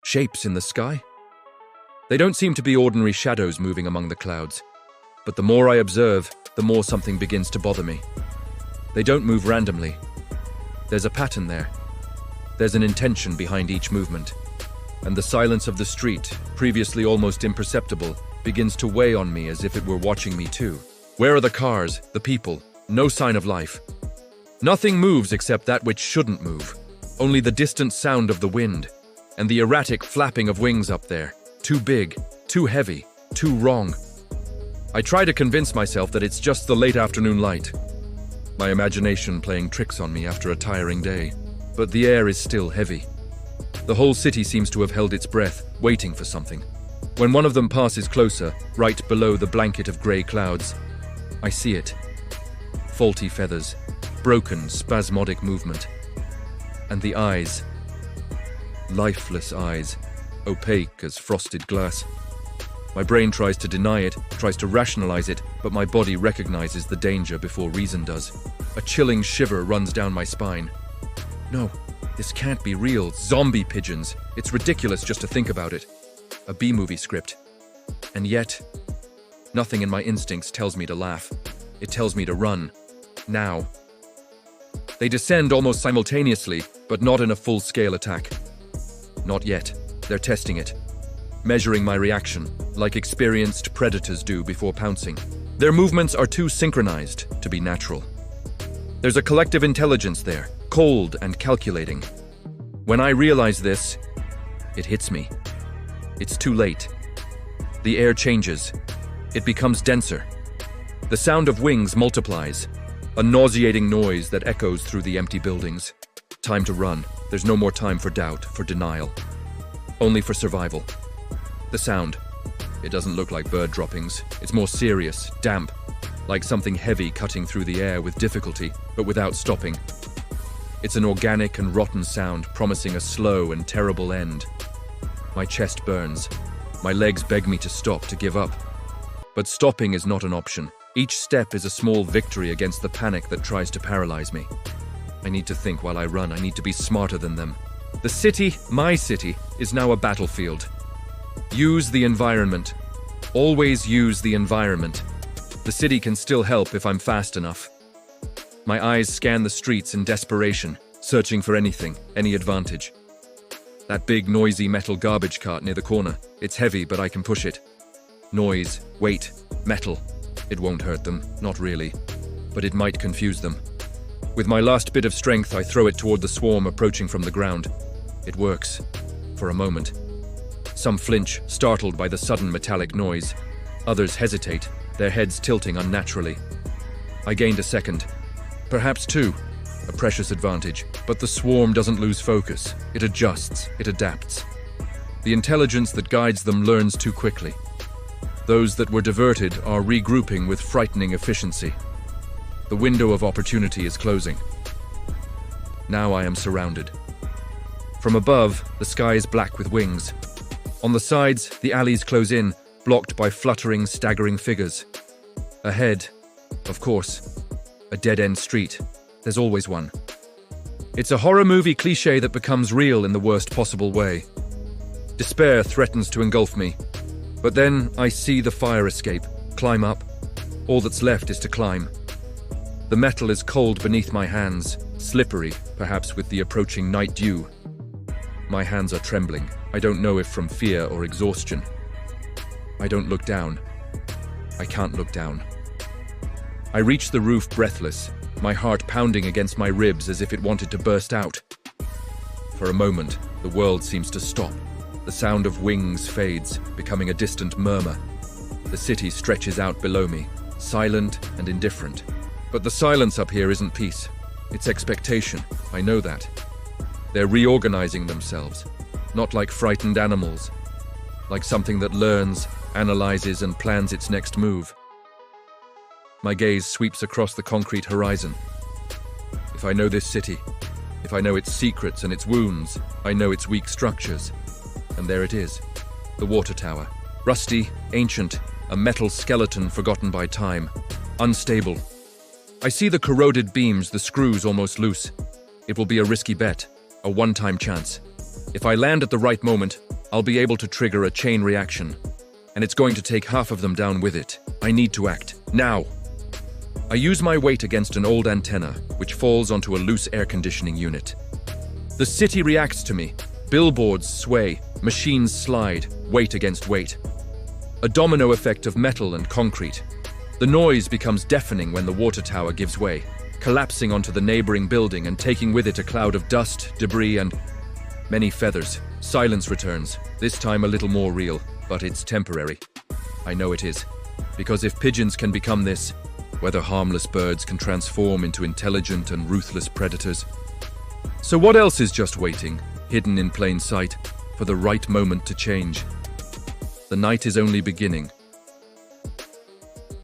Shapes in the sky? They don't seem to be ordinary shadows moving among the clouds, but the more I observe, the more something begins to bother me. They don't move randomly. There's a pattern there. There's an intention behind each movement. And the silence of the street, previously almost imperceptible, begins to weigh on me as if it were watching me too. Where are the cars, the people? No sign of life. Nothing moves except that which shouldn't move. Only the distant sound of the wind and the erratic flapping of wings up there. Too big, too heavy, too wrong. I try to convince myself that it's just the late afternoon light. My imagination playing tricks on me after a tiring day. But the air is still heavy. The whole city seems to have held its breath, waiting for something. When one of them passes closer, right below the blanket of grey clouds, I see it. Faulty feathers, broken, spasmodic movement. And the eyes. Lifeless eyes, opaque as frosted glass. My brain tries to deny it, tries to rationalize it, but my body recognizes the danger before reason does. A chilling shiver runs down my spine. No, this can't be real. Zombie pigeons. It's ridiculous just to think about it. A B-movie script. And yet, nothing in my instincts tells me to laugh. It tells me to run. Now. They descend almost simultaneously, but not in a full-scale attack. Not yet. They're testing it. Measuring my reaction, like experienced predators do before pouncing. Their movements are too synchronized to be natural. There's a collective intelligence there, cold and calculating. When I realize this, it hits me. It's too late. The air changes. It becomes denser. The sound of wings multiplies, a nauseating noise that echoes through the empty buildings. Time to run. There's no more time for doubt, for denial. Only for survival. The sound. It doesn't look like bird droppings. It's more serious, damp, like something heavy cutting through the air with difficulty, but without stopping. It's an organic and rotten sound, promising a slow and terrible end. My chest burns. My legs beg me to stop, to give up. But stopping is not an option. Each step is a small victory against the panic that tries to paralyze me. I need to think while I run. I need to be smarter than them. The city, my city, is now a battlefield. Use the environment. Always use the environment. The city can still help if I'm fast enough. My eyes scan the streets in desperation, searching for anything, any advantage. That big, noisy metal garbage cart near the corner. It's heavy, but I can push it. Noise, weight, metal. It won't hurt them, not really. But it might confuse them. With my last bit of strength, I throw it toward the swarm approaching from the ground. It works. For a moment. Some flinch, startled by the sudden metallic noise. Others hesitate, their heads tilting unnaturally. I gained a second. Perhaps two. A precious advantage. But the swarm doesn't lose focus. It adjusts. It adapts. The intelligence that guides them learns too quickly. Those that were diverted are regrouping with frightening efficiency. The window of opportunity is closing. Now I am surrounded. From above, the sky is black with wings. On the sides, the alleys close in, blocked by fluttering, staggering figures. Ahead, of course, a dead-end street. There's always one. It's a horror movie cliché that becomes real in the worst possible way. Despair threatens to engulf me. But then I see the fire escape, climb up. All that's left is to climb. The metal is cold beneath my hands, slippery, perhaps with the approaching night dew. My hands are trembling. I don't know if from fear or exhaustion. I don't look down. I can't look down. I reach the roof breathless, my heart pounding against my ribs as if it wanted to burst out. For a moment, the world seems to stop. The sound of wings fades, becoming a distant murmur. The city stretches out below me, silent and indifferent. But the silence up here isn't peace. It's expectation. I know that. They're reorganizing themselves, not like frightened animals, like something that learns, analyzes, and plans its next move. My gaze sweeps across the concrete horizon. If I know this city, if I know its secrets and its wounds, I know its weak structures. And there it is, the water tower. Rusty, ancient, a metal skeleton forgotten by time. Unstable. I see the corroded beams, the screws almost loose. It will be a risky bet, a one-time chance. If I land at the right moment, I'll be able to trigger a chain reaction, and it's going to take half of them down with it. I need to act, now. I use my weight against an old antenna, which falls onto a loose air conditioning unit. The city reacts to me. Billboards sway, machines slide, weight against weight. A domino effect of metal and concrete. The noise becomes deafening when the water tower gives way, collapsing onto the neighboring building and taking with it a cloud of dust, debris, and many feathers. Silence returns, this time a little more real, but it's temporary. I know it is, because if pigeons can become this, whether harmless birds can transform into intelligent and ruthless predators. So what else is just waiting, hidden in plain sight, for the right moment to change? The night is only beginning,